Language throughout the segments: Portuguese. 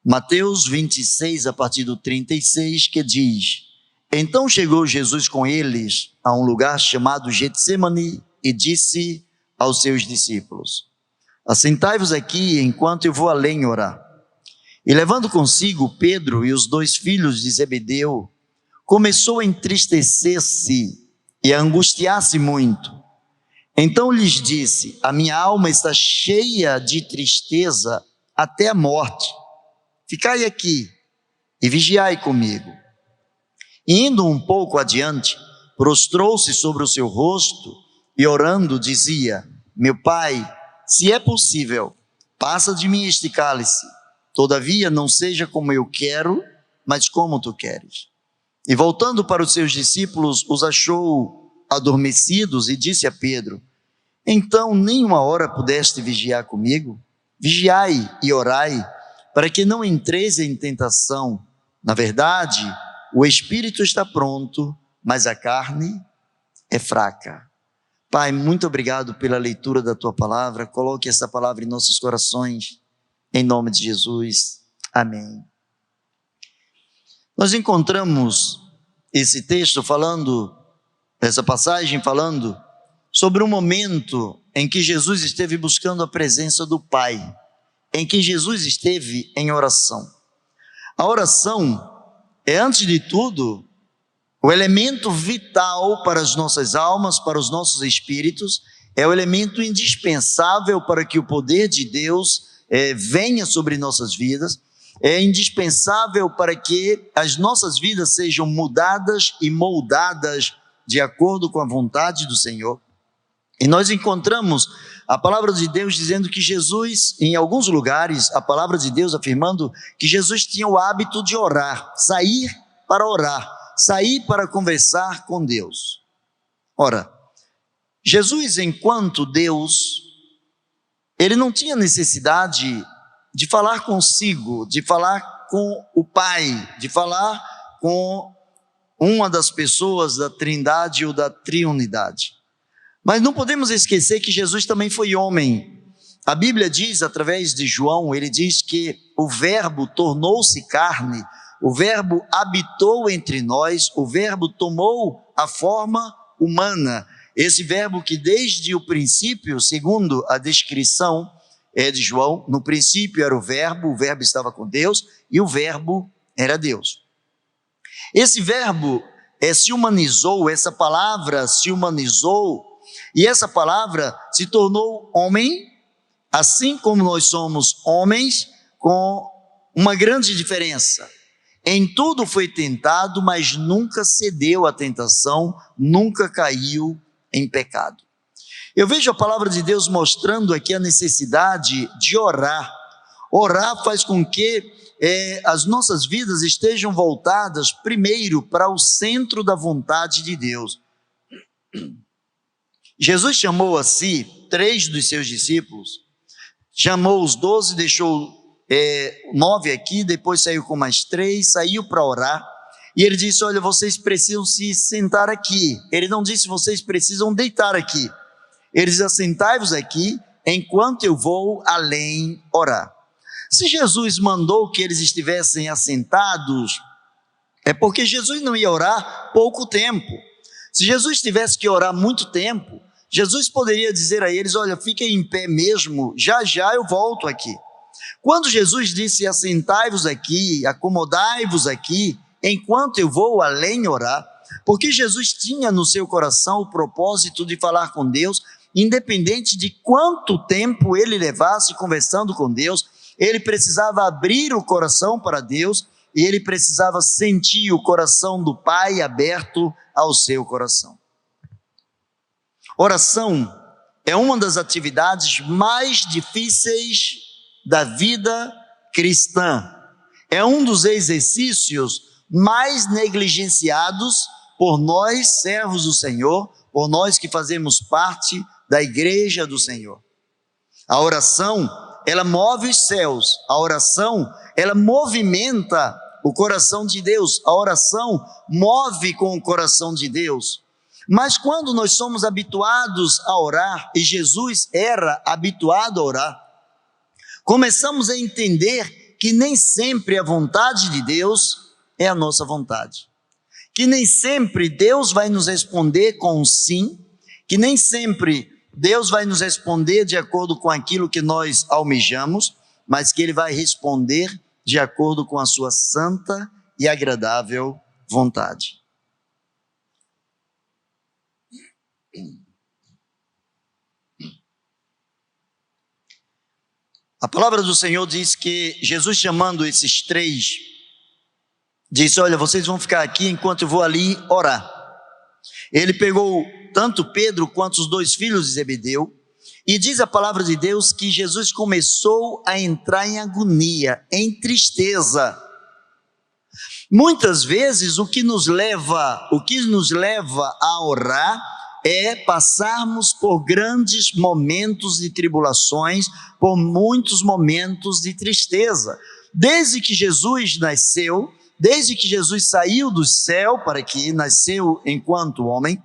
Mateus 26, a partir do 36, que diz: Então chegou Jesus com eles a um lugar chamado Getsemane e disse aos seus discípulos: Assentai-vos aqui enquanto eu vou além orar. E levando consigo Pedro e os 2 filhos de Zebedeu, começou a entristecer-se e a angustiar-se muito. Então lhes disse: A minha alma está cheia de tristeza até a morte. Ficai aqui e vigiai comigo. E indo um pouco adiante, prostrou-se sobre o seu rosto e orando dizia: Meu Pai, se é possível, passa de mim este cálice. Todavia não seja como eu quero, mas como tu queres. E voltando para os seus discípulos, os achou adormecidos e disse a Pedro: Então nem uma hora pudeste vigiar comigo? Vigiai e orai, para que não entreis em tentação. Na verdade, o espírito está pronto, mas a carne é fraca. Pai, muito obrigado pela leitura da tua palavra. Coloque essa palavra em nossos corações, em nome de Jesus. Amém. Nós encontramos esse texto falando, essa passagem falando sobre um momento em que Jesus esteve buscando a presença do Pai, em que Jesus esteve em oração. A oração é, antes de tudo, o elemento vital para as nossas almas, para os nossos espíritos, é o elemento indispensável para que o poder de Deus venha sobre nossas vidas, é indispensável para que as nossas vidas sejam mudadas e moldadas de acordo com a vontade do Senhor. E nós encontramos a palavra de Deus dizendo que Jesus, em alguns lugares, a palavra de Deus afirmando que Jesus tinha o hábito de orar, sair para orar, sair para conversar com Deus. Ora, Jesus, enquanto Deus, ele não tinha necessidade de falar consigo, de falar com o Pai, de falar com uma das pessoas da Trindade ou da Triunidade. Mas não podemos esquecer que Jesus também foi homem. A Bíblia diz, através de João, ele diz que o Verbo tornou-se carne, o Verbo habitou entre nós, o Verbo tomou a forma humana. Esse Verbo que desde o princípio, segundo a descrição de João, no princípio era o Verbo estava com Deus e o Verbo era Deus. Esse Verbo se humanizou, essa palavra se humanizou, e essa palavra se tornou homem, assim como nós somos homens, com uma grande diferença. Em tudo foi tentado, mas nunca cedeu à tentação, nunca caiu em pecado. Eu vejo a palavra de Deus mostrando aqui a necessidade de orar. Orar faz com que as nossas vidas estejam voltadas primeiro para o centro da vontade de Deus. Jesus chamou a si 3 dos seus discípulos, chamou os 12, deixou 9 aqui, depois saiu com mais 3, saiu para orar, e ele disse: olha, vocês precisam se sentar aqui. Ele não disse: vocês precisam deitar aqui. Ele diz: assentai-vos aqui, enquanto eu vou além orar. Se Jesus mandou que eles estivessem assentados, é porque Jesus não ia orar pouco tempo. Se Jesus tivesse que orar muito tempo, Jesus poderia dizer a eles: olha, fiquem em pé mesmo, já já eu volto aqui. Quando Jesus disse: assentai-vos aqui, acomodai-vos aqui, enquanto eu vou além orar, porque Jesus tinha no seu coração o propósito de falar com Deus, independente de quanto tempo ele levasse conversando com Deus, ele precisava abrir o coração para Deus, e ele precisava sentir o coração do Pai aberto ao seu coração. Oração é uma das atividades mais difíceis da vida cristã. É um dos exercícios mais negligenciados por nós, servos do Senhor, por nós que fazemos parte da igreja do Senhor. A oração, ela move os céus. A oração, ela movimenta o coração de Deus. A oração move com o coração de Deus. Mas quando nós somos habituados a orar, e Jesus era habituado a orar, começamos a entender que nem sempre a vontade de Deus é a nossa vontade, que nem sempre Deus vai nos responder com um sim, que nem sempre Deus vai nos responder de acordo com aquilo que nós almejamos, mas que Ele vai responder de acordo com a sua santa e agradável vontade. A palavra do Senhor diz que Jesus, chamando esses três, disse: olha, vocês vão ficar aqui enquanto eu vou ali orar. Ele pegou tanto Pedro quanto os dois filhos de Zebedeu, e diz a palavra de Deus que Jesus começou a entrar em agonia, em tristeza. Muitas vezes o que nos leva a orar é passarmos por grandes momentos de tribulações, por muitos momentos de tristeza. Desde que Jesus nasceu, desde que Jesus saiu do céu para que nasceu enquanto homem,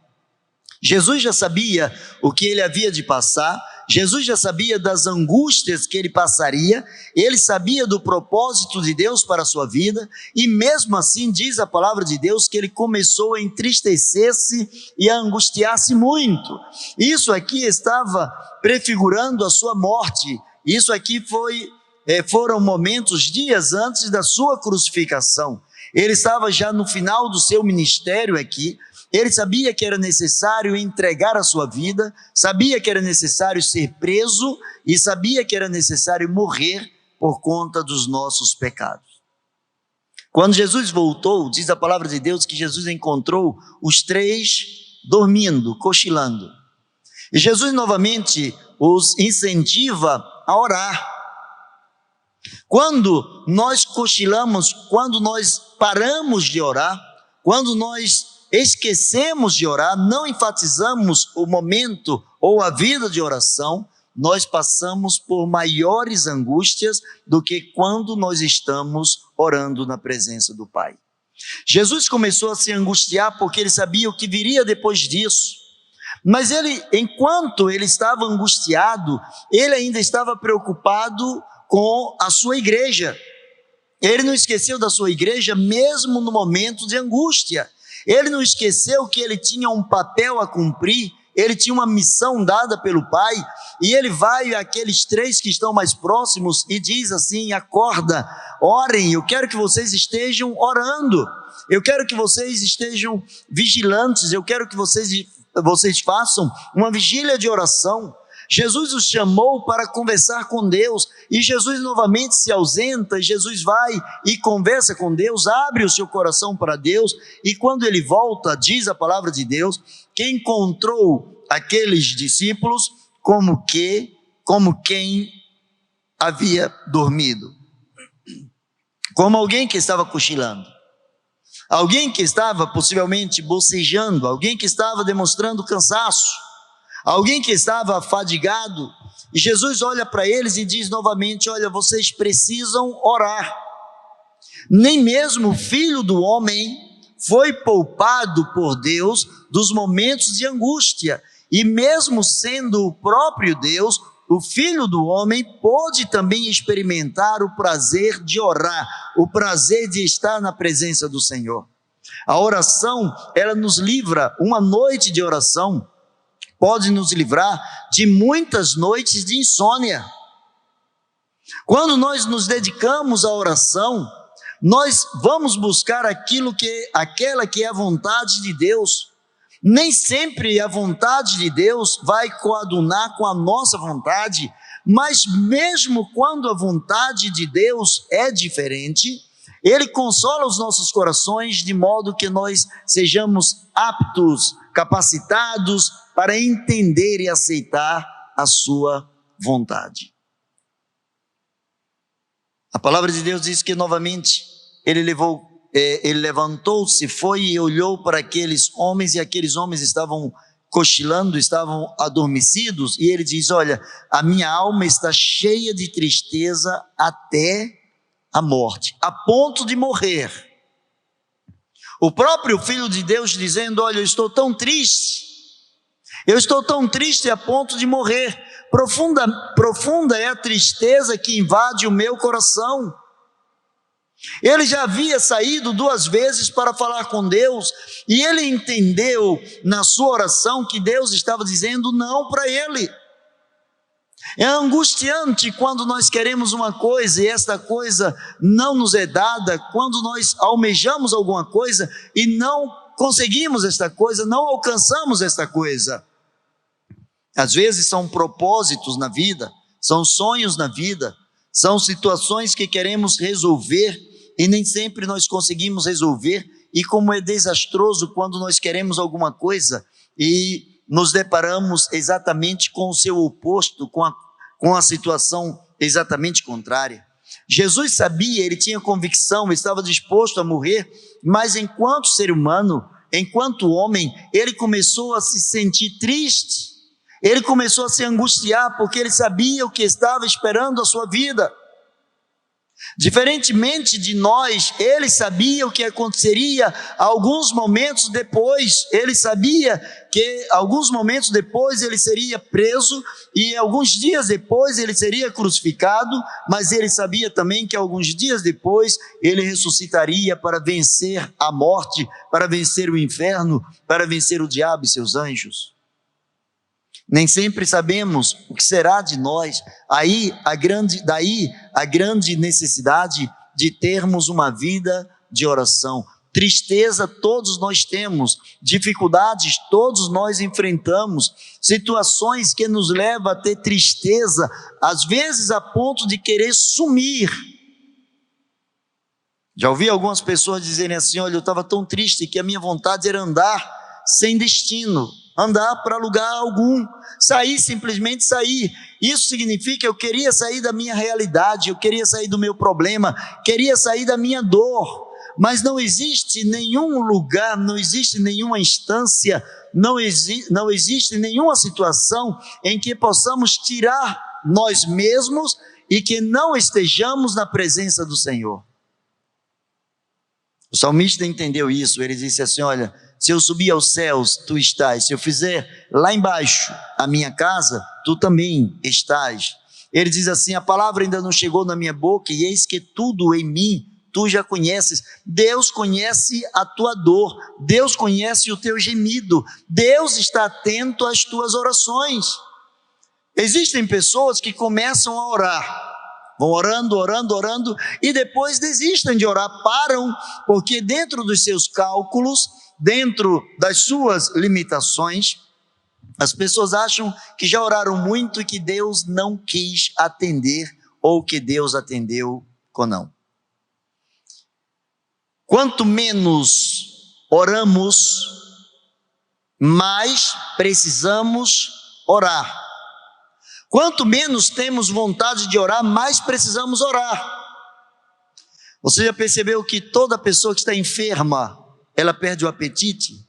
Jesus já sabia o que ele havia de passar, Jesus já sabia das angústias que ele passaria, ele sabia do propósito de Deus para a sua vida, e mesmo assim diz a palavra de Deus que ele começou a entristecer-se e a angustiar-se muito. Isso aqui estava prefigurando a sua morte, isso aqui foram momentos, dias antes da sua crucificação. Ele estava já no final do seu ministério aqui. Ele sabia que era necessário entregar a sua vida, sabia que era necessário ser preso e sabia que era necessário morrer por conta dos nossos pecados. Quando Jesus voltou, diz a palavra de Deus que Jesus encontrou os três dormindo, cochilando. E Jesus novamente os incentiva a orar. Quando nós cochilamos, quando nós paramos de orar, quando nós esquecemos de orar, não enfatizamos o momento ou a vida de oração, nós passamos por maiores angústias do que quando nós estamos orando na presença do Pai. Jesus começou a se angustiar porque ele sabia o que viria depois disso, mas enquanto ele estava angustiado, ele ainda estava preocupado com a sua igreja. Ele não esqueceu da sua igreja mesmo no momento de angústia. Ele não esqueceu que ele tinha um papel a cumprir, ele tinha uma missão dada pelo Pai, e ele vai àqueles três que estão mais próximos e diz assim: acorda, orem, eu quero que vocês estejam orando, eu quero que vocês estejam vigilantes, eu quero que vocês façam uma vigília de oração. Jesus os chamou para conversar com Deus, e Jesus novamente se ausenta, Jesus vai e conversa com Deus, abre o seu coração para Deus, e quando ele volta, diz a palavra de Deus, que encontrou aqueles discípulos como quem havia dormido, como alguém que estava cochilando, alguém que estava possivelmente bocejando, alguém que estava demonstrando cansaço, alguém que estava fadigado. E Jesus olha para eles e diz novamente: olha, vocês precisam orar. Nem mesmo o Filho do Homem foi poupado por Deus dos momentos de angústia, e mesmo sendo o próprio Deus, o Filho do Homem pôde também experimentar o prazer de orar, o prazer de estar na presença do Senhor. A oração, ela nos livra. Uma noite de oração pode nos livrar de muitas noites de insônia. Quando nós nos dedicamos à oração, nós vamos buscar aquela que é a vontade de Deus. Nem sempre a vontade de Deus vai coadunar com a nossa vontade, mas mesmo quando a vontade de Deus é diferente, Ele consola os nossos corações de modo que nós sejamos aptos, capacitados para entender e aceitar a sua vontade. A palavra de Deus diz que novamente ele levantou-se, foi e olhou para aqueles homens, e aqueles homens estavam cochilando, estavam adormecidos, e ele diz: olha, a minha alma está cheia de tristeza até a morte, a ponto de morrer. O próprio Filho de Deus dizendo: olha, eu estou tão triste a ponto de morrer. Profunda é a tristeza que invade o meu coração. Ele já havia saído 2 vezes para falar com Deus, e ele entendeu na sua oração que Deus estava dizendo não para ele. É angustiante quando nós queremos uma coisa e esta coisa não nos é dada, quando nós almejamos alguma coisa e não conseguimos esta coisa, não alcançamos esta coisa. Às vezes são propósitos na vida, são sonhos na vida, são situações que queremos resolver e nem sempre nós conseguimos resolver, e como é desastroso quando nós queremos alguma coisa e nos deparamos exatamente com o seu oposto, com a situação exatamente contrária. Jesus sabia, ele tinha convicção, estava disposto a morrer, mas enquanto ser humano, enquanto homem, ele começou a se sentir triste, ele começou a se angustiar, porque ele sabia o que estava esperando a sua vida. Diferentemente de nós, ele sabia o que aconteceria alguns momentos depois. Ele sabia que alguns momentos depois ele seria preso e alguns dias depois ele seria crucificado, mas ele sabia também que alguns dias depois ele ressuscitaria para vencer a morte, para vencer o inferno, para vencer o diabo e seus anjos. Nem sempre sabemos o que será de nós, daí a grande necessidade de termos uma vida de oração. Tristeza todos nós temos, dificuldades todos nós enfrentamos, situações que nos levam a ter tristeza, às vezes a ponto de querer sumir. Já ouvi algumas pessoas dizerem assim: olha, eu estava tão triste que a minha vontade era andar sem destino, andar para lugar algum, simplesmente sair. Isso significa que eu queria sair da minha realidade, eu queria sair do meu problema, queria sair da minha dor, mas não existe nenhum lugar, não existe nenhuma instância, não existe nenhuma situação em que possamos tirar nós mesmos e que não estejamos na presença do Senhor. O salmista entendeu isso, ele disse assim: olha, se eu subir aos céus, tu estás. Se eu fizer lá embaixo a minha casa, tu também estás. Ele diz assim: a palavra ainda não chegou na minha boca, e eis que tudo em mim tu já conheces. Deus conhece a tua dor, Deus conhece o teu gemido, Deus está atento às tuas orações. Existem pessoas que começam a orar, vão orando, e depois desistem de orar, param, porque dentro dos seus cálculos, dentro das suas limitações, as pessoas acham que já oraram muito e que Deus não quis atender, ou que Deus atendeu com não. Quanto menos oramos, mais precisamos orar. Quanto menos temos vontade de orar, mais precisamos orar. Você já percebeu que toda pessoa que está enferma, ela perde o apetite?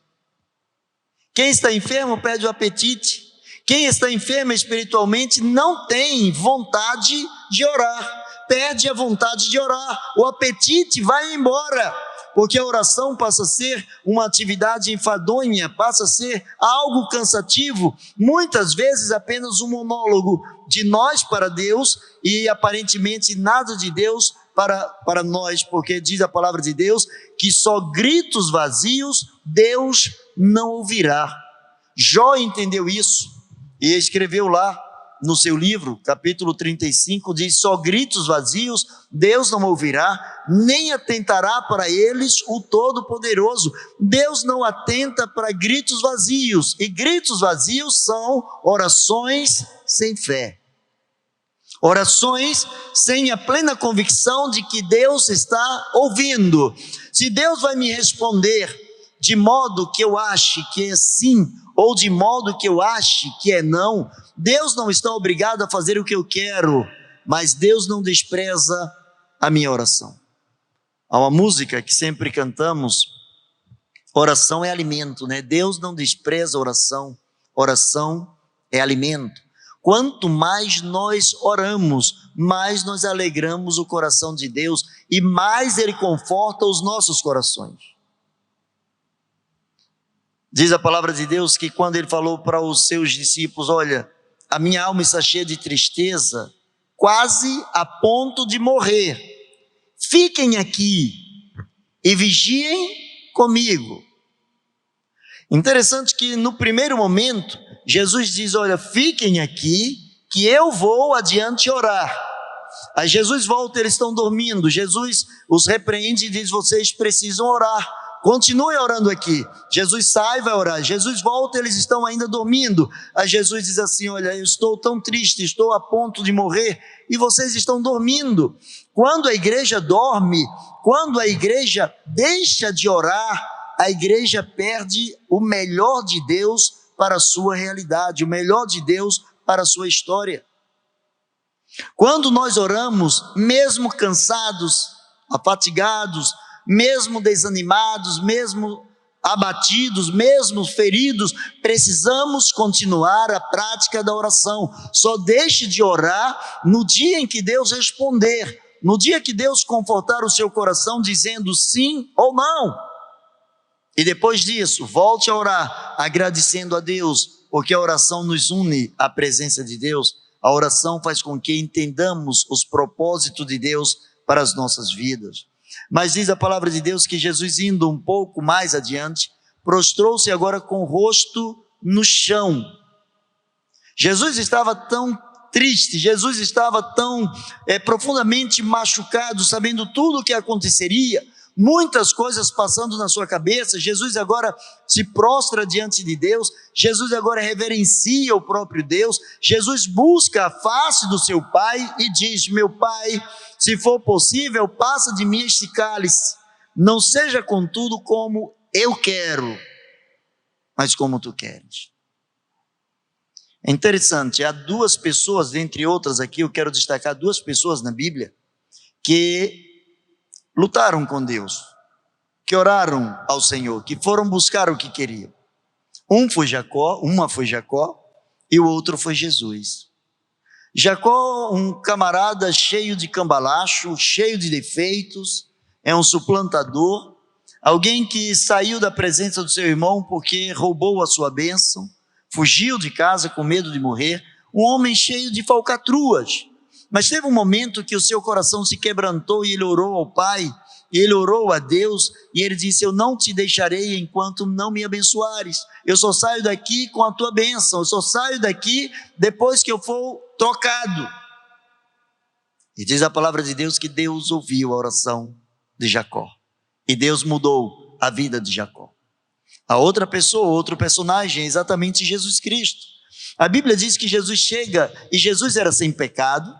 Quem está enfermo perde o apetite. Quem está enfermo espiritualmente não tem vontade de orar, perde a vontade de orar, o apetite vai embora, porque a oração passa a ser uma atividade enfadonha, passa a ser algo cansativo, muitas vezes apenas um monólogo de nós para Deus e aparentemente nada de Deus para nós, porque diz a palavra de Deus que só gritos vazios Deus não ouvirá. Jó entendeu isso e escreveu lá no seu livro, capítulo 35, diz: só gritos vazios Deus não ouvirá, nem atentará para eles o Todo-Poderoso. Deus não atenta para gritos vazios, e gritos vazios são orações sem fé, orações sem a plena convicção de que Deus está ouvindo. Se Deus vai me responder de modo que eu ache que é sim, ou de modo que eu ache que é não, Deus não está obrigado a fazer o que eu quero, mas Deus não despreza a minha oração. Há uma música que sempre cantamos: oração é alimento, né? Deus não despreza a oração, oração é alimento. Quanto mais nós oramos, mais nós alegramos o coração de Deus e mais Ele conforta os nossos corações. Diz a palavra de Deus que quando Ele falou para os seus discípulos: olha, a minha alma está cheia de tristeza, quase a ponto de morrer, fiquem aqui e vigiem comigo. Interessante que no primeiro momento, Jesus diz, olha, fiquem aqui, que eu vou adiante orar. Aí Jesus volta, eles estão dormindo, Jesus os repreende e diz, vocês precisam orar, continuem orando aqui. Jesus sai, vai orar, Jesus volta, eles estão ainda dormindo. Aí Jesus diz assim, olha, eu estou tão triste, estou a ponto de morrer, e vocês estão dormindo. Quando a igreja dorme, quando a igreja deixa de orar, a igreja perde o melhor de Deus para a sua realidade, o melhor de Deus para a sua história. Quando nós oramos, mesmo cansados, afatigados, mesmo desanimados, mesmo abatidos, mesmo feridos, precisamos continuar a prática da oração. Só deixe de orar no dia em que Deus responder, no dia que Deus confortar o seu coração dizendo sim ou não. E depois disso, volte a orar, agradecendo a Deus, porque a oração nos une à presença de Deus. A oração faz com que entendamos os propósitos de Deus para as nossas vidas. Mas diz a palavra de Deus que Jesus, indo um pouco mais adiante, prostrou-se agora com o rosto no chão. Jesus estava tão triste, Jesus estava tão profundamente machucado, sabendo tudo o que aconteceria, muitas coisas passando na sua cabeça. Jesus agora se prostra diante de Deus, Jesus agora reverencia o próprio Deus, Jesus busca a face do seu Pai e diz, meu Pai, se for possível, passa de mim este cálice, não seja contudo como eu quero, mas como tu queres. É interessante, há duas pessoas, dentre outras aqui, eu quero destacar duas pessoas na Bíblia, que lutaram com Deus, que oraram ao Senhor, que foram buscar o que queriam. Uma foi Jacó e o outro foi Jesus. Jacó, um camarada cheio de cambalacho, cheio de defeitos, é um suplantador, alguém que saiu da presença do seu irmão porque roubou a sua bênção, fugiu de casa com medo de morrer, um homem cheio de falcatruas. Mas teve um momento que o seu coração se quebrantou e ele orou ao Pai, e ele orou a Deus, e ele disse, eu não te deixarei enquanto não me abençoares, eu só saio daqui com a tua bênção, eu só saio daqui depois que eu for trocado. E diz a palavra de Deus que Deus ouviu a oração de Jacó, e Deus mudou a vida de Jacó. A outra pessoa, outro personagem é exatamente Jesus Cristo. A Bíblia diz que Jesus chega, e Jesus era sem pecado,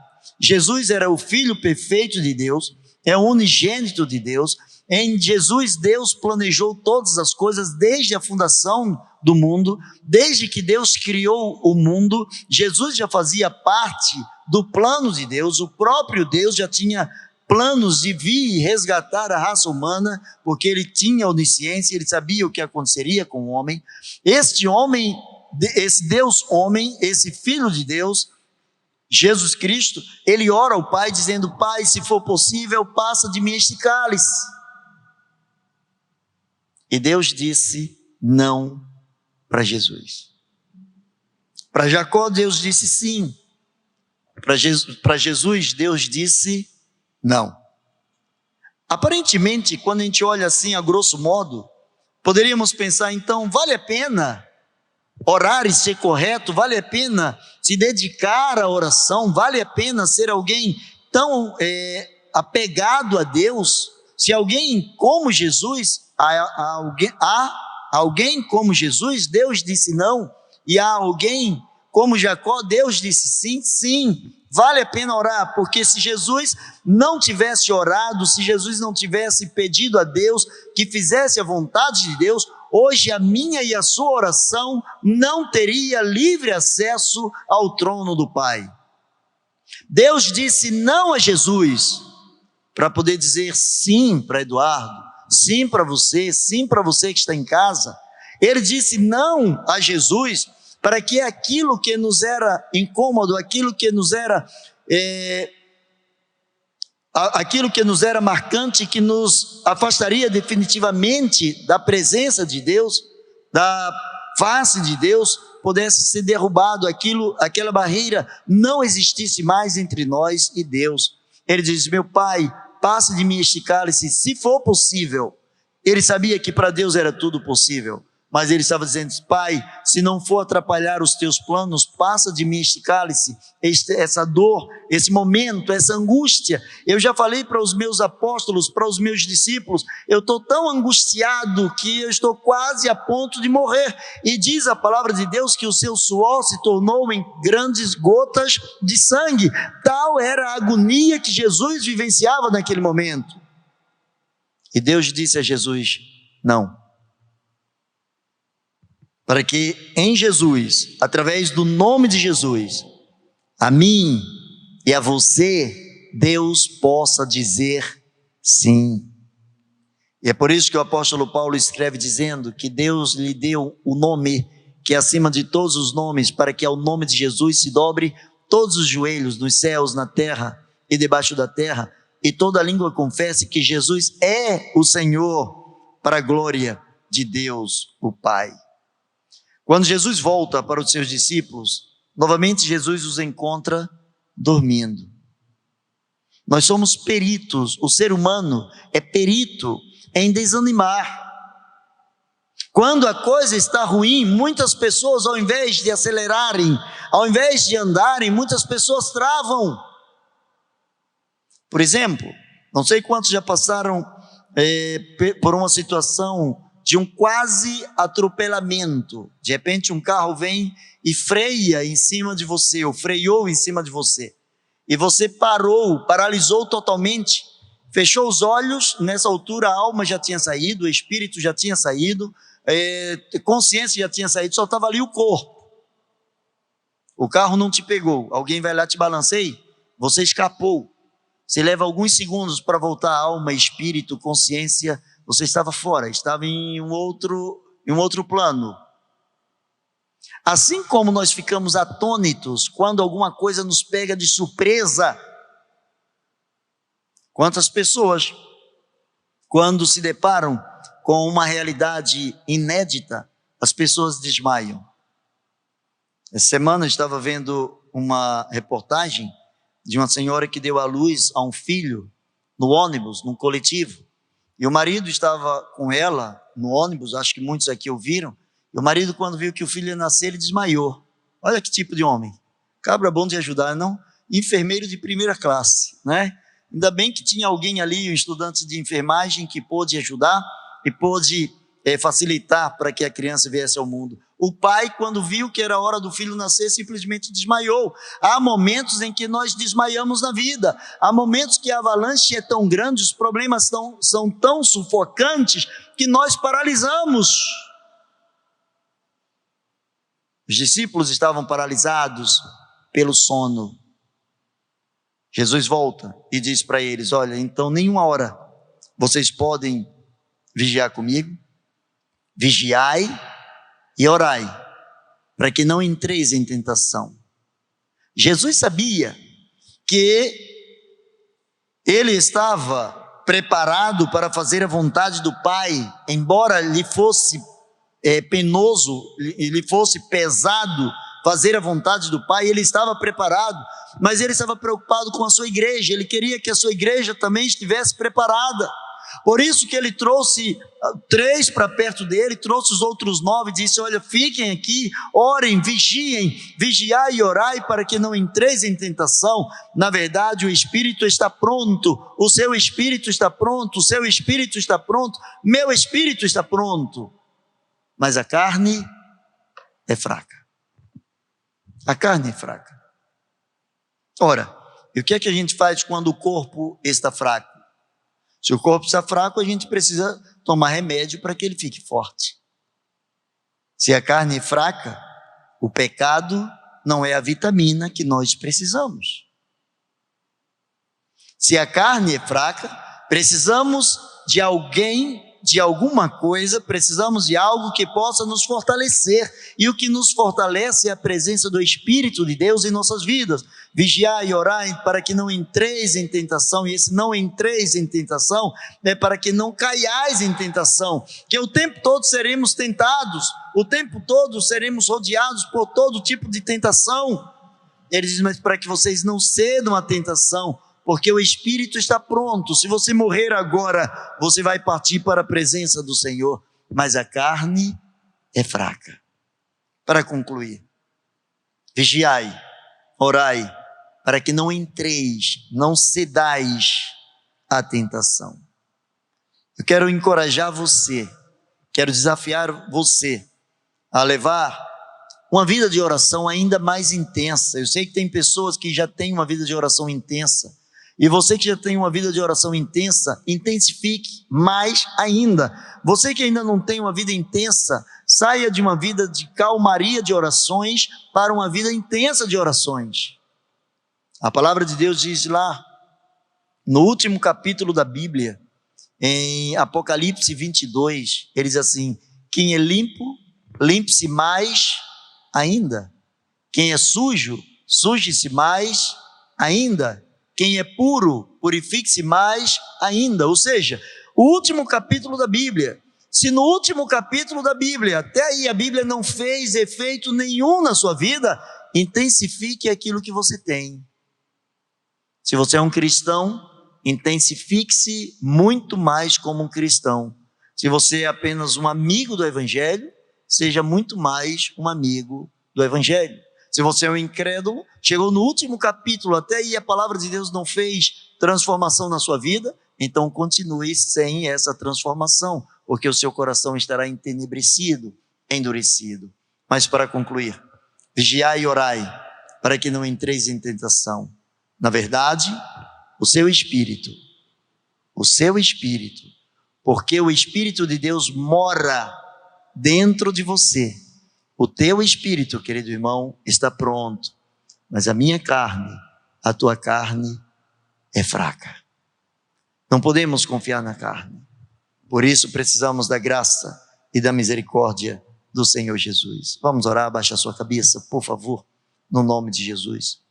Jesus era o Filho perfeito de Deus, é o unigênito de Deus. Em Jesus, Deus planejou todas as coisas desde a fundação do mundo, desde que Deus criou o mundo. Jesus já fazia parte do plano de Deus, o próprio Deus já tinha planos de vir e resgatar a raça humana, porque ele tinha onisciência, ele sabia o que aconteceria com o homem. Este homem, esse Deus homem, esse Filho de Deus, Jesus Cristo, ele ora ao Pai dizendo, Pai, se for possível, passa de mim este cálice. E Deus disse não para Jesus. Para Jacó, Deus disse sim. Para Jesus, Deus disse não. Aparentemente, quando a gente olha assim, a grosso modo, poderíamos pensar, então, vale a pena orar e ser correto? Vale a pena se dedicar à oração? Vale a pena ser alguém tão apegado a Deus? Se alguém como Jesus, há alguém como Jesus, Deus disse não, e há alguém como Jacó, Deus disse sim, sim, vale a pena orar, porque se Jesus não tivesse orado, se Jesus não tivesse pedido a Deus que fizesse a vontade de Deus, hoje a minha e a sua oração não teria livre acesso ao trono do Pai. Deus disse não a Jesus, para poder dizer sim para Eduardo, sim para você que está em casa. Ele disse não a Jesus, para que aquilo que nos era incômodo, aquilo que nos era marcante, que nos afastaria definitivamente da presença de Deus, da face de Deus, pudesse ser derrubado, aquela barreira não existisse mais entre nós e Deus. Ele diz, meu Pai, passa de mim este cálice, se for possível. Ele sabia que para Deus era tudo possível, mas ele estava dizendo: Pai, se não for atrapalhar os teus planos, passa de mim este cálice, essa dor, esse momento, essa angústia. Eu já falei para os meus apóstolos, para os meus discípulos, eu estou tão angustiado que eu estou quase a ponto de morrer. E diz a palavra de Deus que o seu suor se tornou em grandes gotas de sangue. Tal era a agonia que Jesus vivenciava naquele momento. E Deus disse a Jesus: não. Para que em Jesus, através do nome de Jesus, a mim e a você, Deus possa dizer sim. E é por isso que o apóstolo Paulo escreve dizendo que Deus lhe deu o nome que é acima de todos os nomes, para que ao nome de Jesus se dobre todos os joelhos nos céus, na terra e debaixo da terra, e toda língua confesse que Jesus é o Senhor, para a glória de Deus o Pai. Quando Jesus volta para os seus discípulos, novamente Jesus os encontra dormindo. Nós somos peritos, o ser humano é perito em desanimar. Quando a coisa está ruim, muitas pessoas, ao invés de acelerarem, ao invés de andarem, muitas pessoas travam. Por exemplo, não sei quantos já passaram por uma situação de um quase atropelamento. De repente um carro vem e freia em cima de você, ou freou em cima de você, e você paralisou totalmente, fechou os olhos. Nessa altura a alma já tinha saído, o espírito já tinha saído, consciência já tinha saído, só estava ali o corpo. O carro não te pegou, alguém vai lá te balanceia, você escapou. Você leva alguns segundos para voltar a alma, espírito, consciência. Você estava fora, estava em um outro plano. Assim como nós ficamos atônitos quando alguma coisa nos pega de surpresa. Quantas pessoas, quando se deparam com uma realidade inédita, as pessoas desmaiam. Essa semana eu estava vendo uma reportagem de uma senhora que deu à luz a um filho no ônibus, num coletivo. E o marido estava com ela no ônibus, acho que muitos aqui ouviram. E o marido, quando viu que o filho ia nascer, ele desmaiou. Olha que tipo de homem. Cabra bom de ajudar, não? Enfermeiro de primeira classe, né? Ainda bem que tinha alguém ali, um estudante de enfermagem, que pôde ajudar e pôde facilitar para que a criança viesse ao mundo. O pai, quando viu que era a hora do filho nascer, simplesmente desmaiou. Há momentos em que nós desmaiamos na vida. Há momentos que a avalanche é tão grande, os problemas são tão sufocantes, que nós paralisamos. Os discípulos estavam paralisados pelo sono. Jesus volta e diz para eles: olha, então nenhuma hora vocês podem vigiar comigo. Vigiai e orai, para que não entreis em tentação. Jesus sabia que ele estava preparado para fazer a vontade do Pai, embora lhe fosse penoso, lhe fosse pesado fazer a vontade do Pai. Ele estava preparado, mas ele estava preocupado com a sua igreja. Ele queria que a sua igreja também estivesse preparada. Por isso que ele trouxe 3 para perto dele, trouxe os outros 9 e disse: olha, fiquem aqui, orem, vigiem, vigiai e orai para que não entreis em tentação. Na verdade, o espírito está pronto, o seu espírito está pronto, o seu espírito está pronto, meu espírito está pronto, mas a carne é fraca. A carne é fraca. Ora, e o que é que a gente faz quando o corpo está fraco? Se o corpo está fraco, a gente precisa tomar remédio para que ele fique forte. Se a carne é fraca, o pecado não é a vitamina que nós precisamos. Se a carne é fraca, precisamos de alguém, de alguma coisa, precisamos de algo que possa nos fortalecer. E o que nos fortalece é a presença do Espírito de Deus em nossas vidas. Vigiai e orai para que não entreis em tentação. E esse não entreis em tentação é para que não caiais em tentação. Que o tempo todo seremos tentados, o tempo todo seremos rodeados por todo tipo de tentação. Ele diz: mas para que vocês não cedam à tentação, porque o espírito está pronto. Se você morrer agora, você vai partir para a presença do Senhor, mas a carne é fraca. Para concluir, vigiai, orai, para que não entreis, não cedais à tentação. Eu quero encorajar você, quero desafiar você a levar uma vida de oração ainda mais intensa. Eu sei que tem pessoas que já têm uma vida de oração intensa, e você que já tem uma vida de oração intensa, intensifique mais ainda. Você que ainda não tem uma vida intensa, saia de uma vida de calmaria de orações para uma vida intensa de orações. A palavra de Deus diz lá, no último capítulo da Bíblia, em Apocalipse 22, ele diz assim: quem é limpo, limpe-se mais ainda. Quem é sujo, suje-se mais ainda. Quem é puro, purifique-se mais ainda. Ou seja, o último capítulo da Bíblia. Se no último capítulo da Bíblia, até aí a Bíblia não fez efeito nenhum na sua vida, intensifique aquilo que você tem. Se você é um cristão, intensifique-se muito mais como um cristão. Se você é apenas um amigo do Evangelho, seja muito mais um amigo do Evangelho. Se você é um incrédulo, chegou no último capítulo, até aí a palavra de Deus não fez transformação na sua vida, então continue sem essa transformação, porque o seu coração estará entenebrecido, endurecido. Mas para concluir, vigiai e orai, para que não entreis em tentação. Na verdade, o seu espírito, porque o Espírito de Deus mora dentro de você. O teu espírito, querido irmão, está pronto, mas a minha carne, a tua carne é fraca. Não podemos confiar na carne. Por isso precisamos da graça e da misericórdia do Senhor Jesus. Vamos orar, abaixa a sua cabeça, por favor, no nome de Jesus.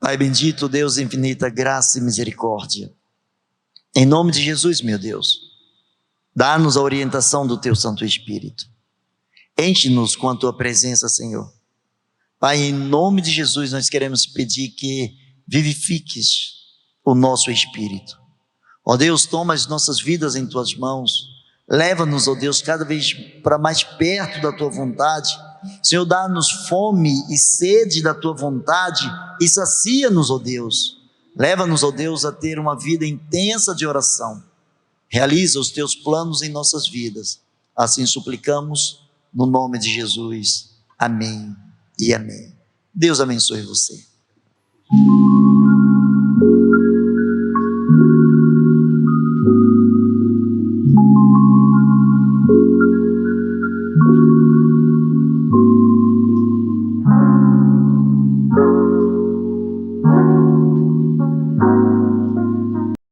Pai bendito, Deus infinita, graça e misericórdia. Em nome de Jesus, meu Deus, dá-nos a orientação do teu Santo Espírito. Enche-nos com a tua presença, Senhor. Pai, em nome de Jesus, nós queremos pedir que vivifiques o nosso espírito. Ó Deus, toma as nossas vidas em tuas mãos. Leva-nos, ó Deus, cada vez para mais perto da tua vontade. Senhor, dá-nos fome e sede da tua vontade e sacia-nos, ó Deus. Leva-nos, ó Deus, a ter uma vida intensa de oração. Realiza os teus planos em nossas vidas. Assim suplicamos no nome de Jesus. Amém e amém. Deus abençoe você.